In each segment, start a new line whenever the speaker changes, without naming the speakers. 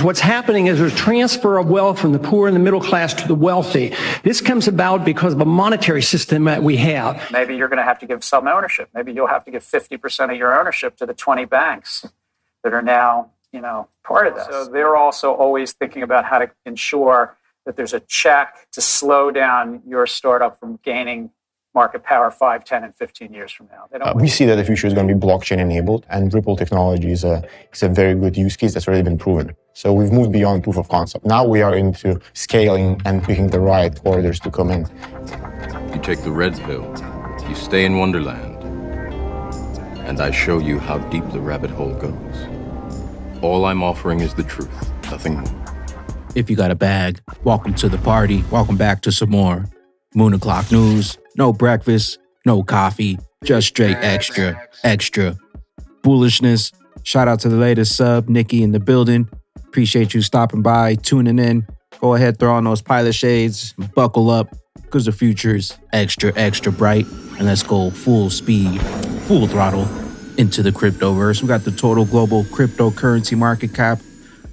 What's happening is there's transfer of wealth from the poor and the middle class to the wealthy. This comes about because of a monetary system that we have.
Maybe you're going to have to give some ownership. Maybe you'll have to give 50% of your ownership to the 20 banks that are now, part of this. So they're also always thinking about how to ensure that there's a check to slow down your startup from gaining market power 5, 10, and 15 years from now.
We see that the future is going to be blockchain enabled, and Ripple technology is a very good use case that's already been proven. So we've moved beyond proof of concept. Now we are into scaling and picking the right corridors to come in.
You take the red pill, you stay in Wonderland, and I show you how deep the rabbit hole goes. All I'm offering is the truth, nothing more.
If you got a bag, welcome to the party. Welcome back to some more Moon O'Clock News. No breakfast, no coffee, just straight extra bullishness. Shout out to the latest sub, Nikki in the building. Appreciate you stopping by, tuning in. Go ahead, throw on those pilot shades, buckle up, because the future is extra bright. And let's go full speed, full throttle into the cryptoverse. We got the total global cryptocurrency market cap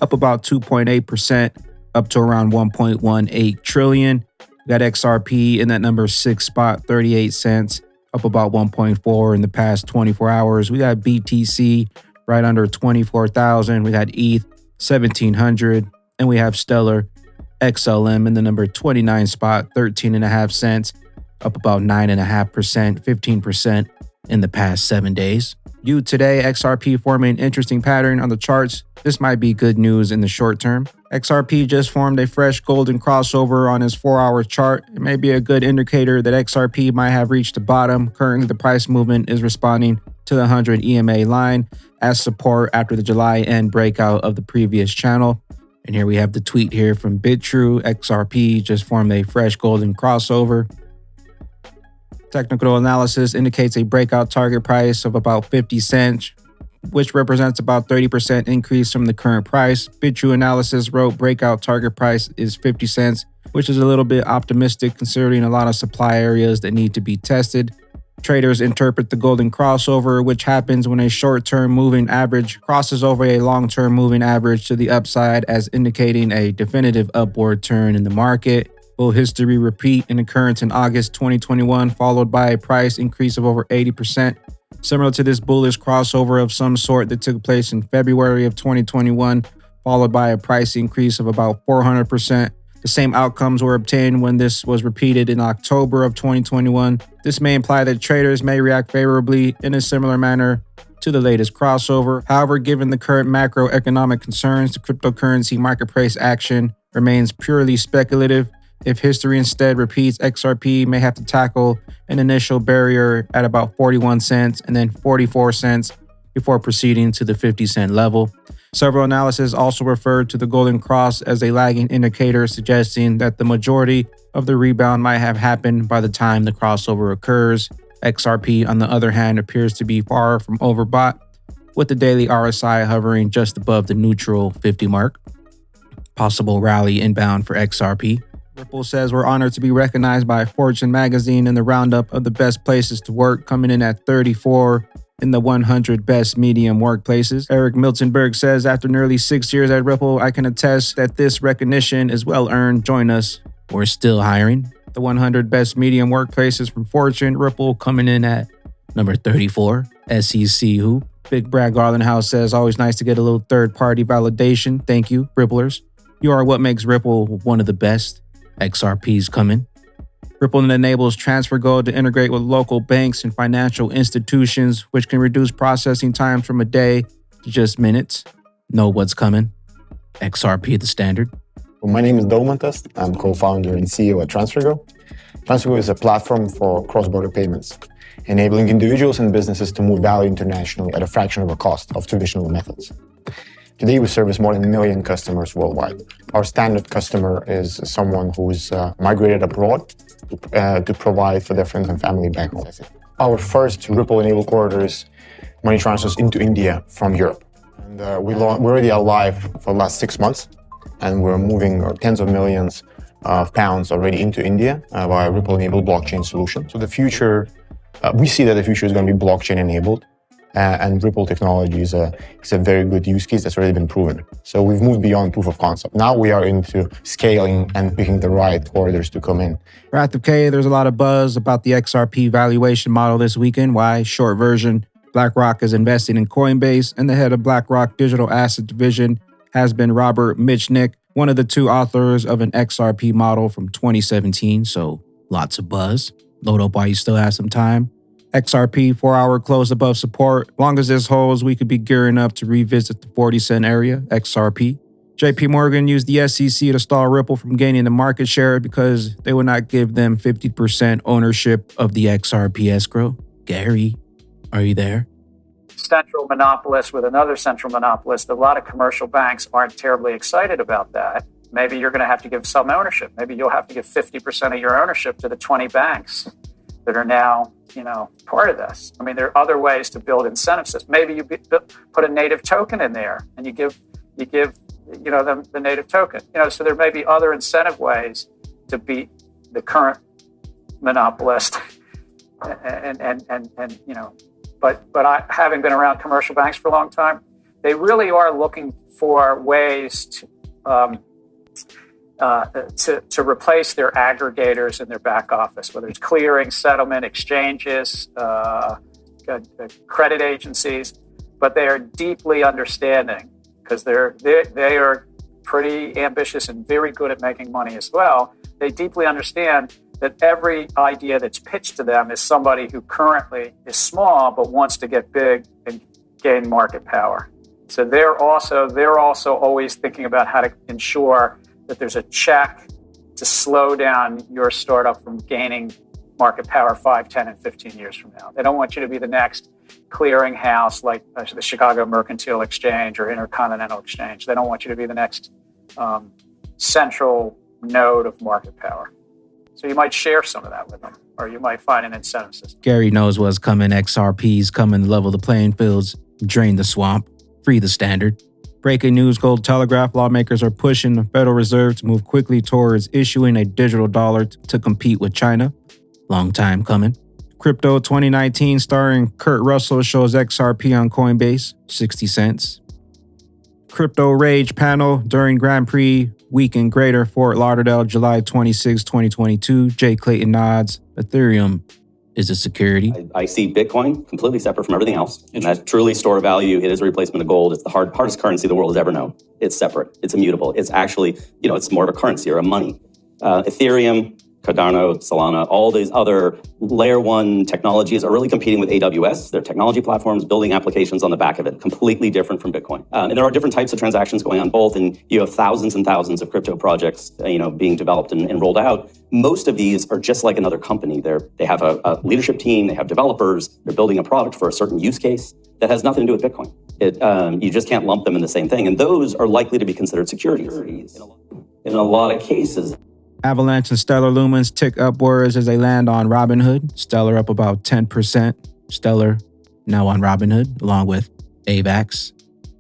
up about 2.8%, up to around 1.18 trillion. We got XRP in that number 6 spot, 38 cents, up about 1.4 in the past 24 hours. We got BTC right under 24,000. We got ETH 1,700, and we have Stellar XLM in the number 29 spot, 13.5 cents, up about 9.5%, 15% in the past 7 days. Today, XRP forming an interesting pattern on the charts. This might be good news in the short term. XRP just formed a fresh golden crossover on his 4-hour chart. It may be a good indicator that XRP might have reached the bottom. Currently, the price movement is responding to the 100 EMA line as support after the July end breakout of the previous channel. And here we have the tweet here from BitTrue. XRP just formed a fresh golden crossover. Technical analysis indicates a breakout target price of about 50 cents, which represents about 30% increase from the current price. BitTrue analysis wrote breakout target price is 50 cents, which is a little bit optimistic considering a lot of supply areas that need to be tested. Traders interpret the golden crossover, which happens when a short-term moving average crosses over a long-term moving average to the upside, as indicating a definitive upward turn in the market. Will history repeat an occurrence in August 2021, followed by a price increase of over 80%? Similar to this bullish crossover of some sort that took place in February of 2021, followed by a price increase of about 400%. The same outcomes were obtained when this was repeated in October of 2021. This may imply that traders may react favorably in a similar manner to the latest crossover. However, given the current macroeconomic concerns, the cryptocurrency market price action remains purely speculative. If history instead repeats, XRP may have to tackle an initial barrier at about 41 cents and then 44 cents before proceeding to the 50-cent level. Several analyses also referred to the golden cross as a lagging indicator, suggesting that the majority of the rebound might have happened by the time the crossover occurs. XRP, on the other hand, appears to be far from overbought, with the daily RSI hovering just above the neutral 50 mark. Possible rally inbound for XRP. Ripple says we're honored to be recognized by Fortune magazine in the roundup of the best places to work, coming in at 34 in the 100 best medium workplaces. Eric Miltenberg says, after nearly 6 years at Ripple, I can attest that this recognition is well earned. Join us. We're still hiring. The 100 best medium workplaces from Fortune, Ripple coming in at number 34. SEC who? Big Brad Garland House says, always nice to get a little third-party validation. Thank you, Ripplers. You are what makes Ripple one of the best. XRP's coming. Ripple enables TransferGo to integrate with local banks and financial institutions, which can reduce processing times from a day to just minutes. Know what's coming. XRP the standard.
Well, my name is Domantas. I'm co-founder and CEO at TransferGo. TransferGo is a platform for cross-border payments, enabling individuals and businesses to move value internationally at a fraction of the cost of traditional methods. Today, we service more than 1 million customers worldwide. Our standard customer is someone who's migrated abroad to provide for their friends and family back home. Our first Ripple-enabled corridor is money transfers into India from Europe. And we're already alive for the last 6 months, and we're moving tens of millions of pounds already into India via Ripple-enabled blockchain solution. So the future, we see that the future is going to be blockchain-enabled. and Ripple technology is a very good use case that's already been proven. So we've moved beyond proof of concept. Now we are into scaling and picking the right orders to come in.
Wrath of K, there's a lot of buzz about the XRP valuation model this weekend. Why? Short version, BlackRock is investing in Coinbase, and the head of BlackRock Digital Asset Division has been Robert Mitchnick, one of the two authors of an XRP model from 2017. So lots of buzz. Load up while you still have some time. XRP 4-hour close above support. Long as this holds, we could be gearing up to revisit the 40-cent area, XRP. JP Morgan used the SEC to stall Ripple from gaining the market share because they would not give them 50% ownership of the XRP escrow. Gary, are you there?
Central monopolist with another central monopolist. A lot of commercial banks aren't terribly excited about that. Maybe you're going to have to give some ownership. Maybe you'll have to give 50% of your ownership to the 20 banks that are now, part of this. I mean, there are other ways to build incentive systems. Maybe you put a native token in there, and you give them the native token. So there may be other incentive ways to beat the current monopolist. But I, having been around commercial banks for a long time, they really are looking for ways to replace their aggregators in their back office, whether it's clearing, settlement, exchanges, credit agencies. But they are deeply understanding, because they are pretty ambitious and very good at making money as well. They deeply understand that every idea that's pitched to them is somebody who currently is small but wants to get big and gain market power. So they're also always thinking about how to ensure that there's a check to slow down your startup from gaining market power 5, 10, and 15 years from now. They don't want you to be the next clearinghouse like the Chicago Mercantile Exchange or Intercontinental Exchange. They don't want you to be the next central node of market power. So you might share some of that with them, or you might find an incentive system.
Gary knows what's coming. XRP's coming to level the playing fields, drain the swamp, free the standard. Breaking news, Gold Telegraph, lawmakers are pushing the Federal Reserve to move quickly towards issuing a digital dollar to compete with China. Long time coming. Crypto 2019 starring Kurt Russell shows XRP on Coinbase, 60 cents. Crypto Rage panel during Grand Prix week in Greater Fort Lauderdale, July 26, 2022. Jay Clayton nods. Ethereum is a security.
I see Bitcoin completely separate from everything else. And that's truly store of value. It is a replacement of gold. It's the hardest currency the world has ever known. It's separate. It's immutable. It's actually, it's more of a currency or a money. Ethereum, Cardano, Solana, all these other layer one technologies are really competing with AWS. They're technology platforms building applications on the back of it, completely different from Bitcoin. And there are different types of transactions going on both, and you have thousands and thousands of crypto projects, being developed and rolled out. Most of these are just like another company. They have a leadership team, they have developers, they're building a product for a certain use case that has nothing to do with Bitcoin. You just can't lump them in the same thing, and those are likely to be considered securities in a lot of cases.
Avalanche and Stellar Lumens tick upwards as they land on Robinhood. Stellar up about 10%. Stellar now on Robinhood, along with AVAX.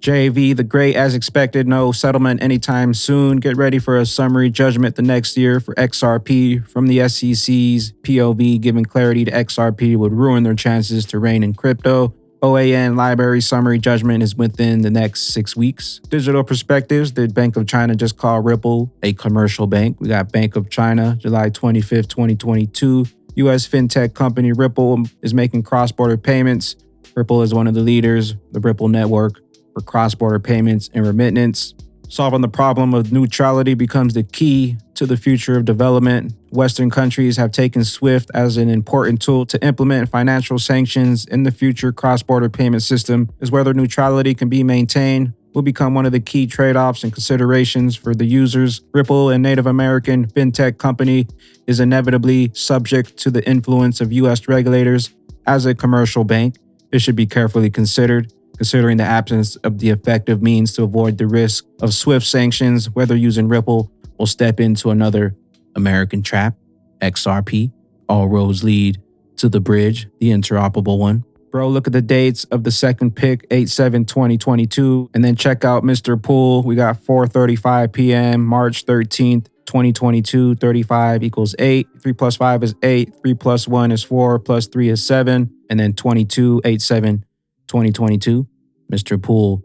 JV the Great, as expected, no settlement anytime soon. Get ready for a summary judgment the next year for XRP from the SEC's POV, giving clarity to XRP would ruin their chances to reign in crypto. OAN library summary judgment is within the next 6 weeks. Digital perspectives, the Bank of China just called Ripple a commercial bank. We got Bank of China, July 25th, 2022. U.S. fintech company Ripple is making cross-border payments. Ripple is one of the leaders, the Ripple network for cross-border payments and remittance. Solving the problem of neutrality becomes the key to the future of development. Western countries have taken SWIFT as an important tool to implement financial sanctions. In the future, cross-border payment system is whether neutrality can be maintained will become one of the key trade-offs and considerations for the users. Ripple, a Native American fintech company, is inevitably subject to the influence of U.S. regulators. As a commercial bank, it should be carefully considered, considering the absence of the effective means to avoid the risk of SWIFT sanctions. Whether using Ripple will step into another American trap. XRP, all roads lead to the bridge, the interoperable one. Bro, look at the dates of the second pick, 8/7/2022, and then check out Mr. Pool. We got 4:35 p.m., March 13th, 2022, 35 equals 8. 3 plus 5 is 8. 3 plus 1 is 4, plus 3 is 7. And then 22, 8/7/22. 2022. Mr. Poole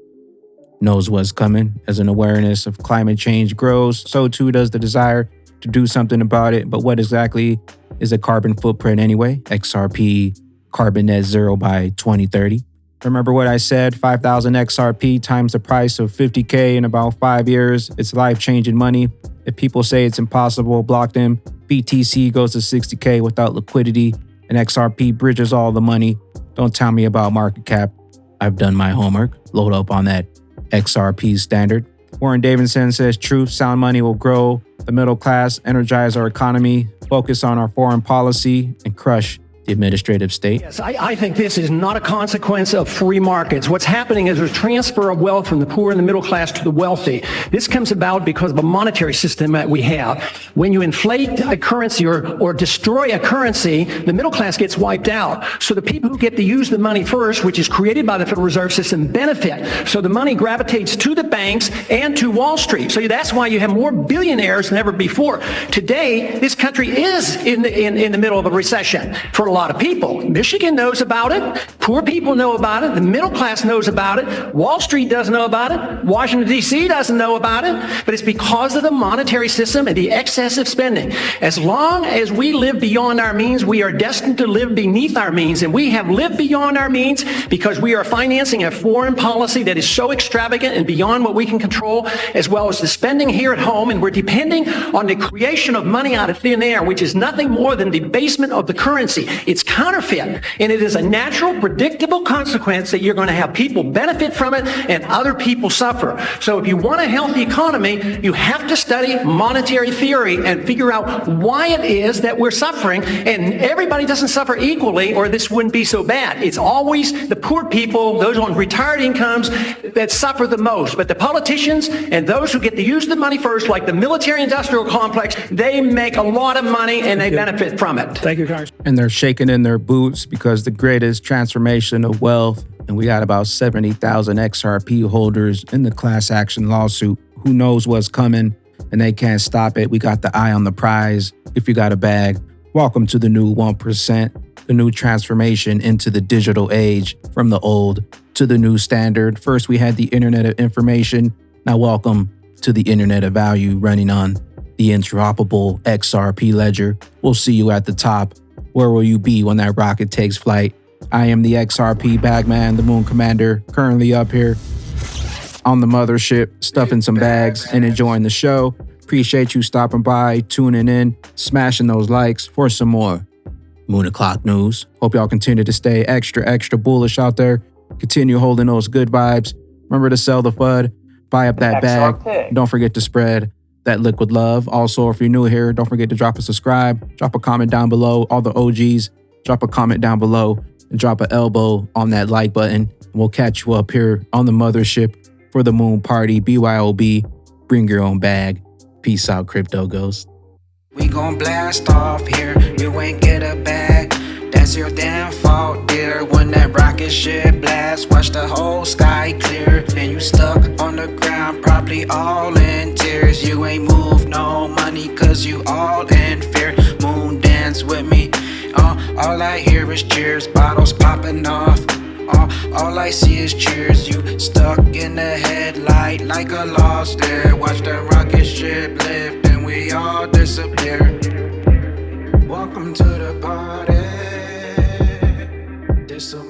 knows what's coming. As an awareness of climate change grows, so too does the desire to do something about it. But what exactly is a carbon footprint anyway? XRP carbon net zero by 2030. Remember what I said, 5,000 XRP times the price of 50K in about 5 years. It's life-changing money. If people say it's impossible, block them. BTC goes to 60K without liquidity, and XRP bridges all the money. Don't tell me about market cap. I've done my homework. Load up on that XRP standard. Warren Davidson says truth, sound money will grow the middle class, energize our economy, focus on our foreign policy, and crush the administrative state.
Yes, I think this is not a consequence of free markets. What's happening is there's transfer of wealth from the poor and the middle class to the wealthy. This comes about because of a monetary system that we have. When you inflate a currency or destroy a currency, the middle class gets wiped out. So the people who get to use the money first, which is created by the Federal Reserve System, benefit. So the money gravitates to the banks and to Wall Street. So that's why you have more billionaires than ever before. Today, this country is in the middle of a recession for a lot of people. Michigan knows about it. Poor people know about it. The middle class knows about it. Wall Street doesn't know about it. Washington, D.C. doesn't know about it. But it's because of the monetary system and the excessive spending. As long as we live beyond our means, we are destined to live beneath our means. And we have lived beyond our means because we are financing a foreign policy that is so extravagant and beyond what we can control, as well as the spending here at home. And we're depending on the creation of money out of thin air, which is nothing more than debasement of the currency. It's counterfeit, and it is a natural, predictable consequence that you're going to have people benefit from it and other people suffer. So if you want a healthy economy, you have to study monetary theory and figure out why it is that we're suffering. And everybody doesn't suffer equally, or this wouldn't be so bad. It's always the poor people, those on retired incomes, that suffer the most. But the politicians and those who get to use the money first, like the military-industrial complex, they make a lot of money and they benefit from it. Thank you, Congressman.
And they're shaking in their boots because the greatest transformation of wealth, and we got about 70,000 XRP holders in the class action lawsuit. Who knows what's coming, and they can't stop it. We got the eye on the prize. If you got a bag, welcome to the new 1%, the new transformation into the digital age, from the old to the new standard. First, we had the Internet of Information. Now welcome to the Internet of Value, running on the interoperable XRP ledger. We'll see you at the top. Where will you be when that rocket takes flight? I am the XRP Bagman, the Moon Commander, currently up here on the mothership, stuffing some bags and enjoying the show. Appreciate you stopping by, tuning in, smashing those likes for some more Moon O'Clock news. Hope y'all continue to stay extra bullish out there. Continue holding those good vibes. Remember to sell the FUD, buy up that bag. Don't forget to spread that liquid love. Also, if you're new here, don't forget to drop a subscribe, drop a comment down below. All the OGs, drop a comment down below and drop an elbow on that like button. We'll catch you up here on the mothership for the moon party. BYOB, bring your own bag. Peace out, crypto ghost.
We gon' blast off here, you ain't get a bag. That's your damn fault, dear. When that rocket ship blasts, watch the whole sky clear. And you stuck on the ground, probably all in tears. You ain't moved no money, cause you all in fear. Moon dance with me, all I hear is cheers. Bottles popping off, all I see is cheers. You stuck in the headlight like a lost deer. Watch the rocket ship lift and we all disappear. Welcome to the party. This a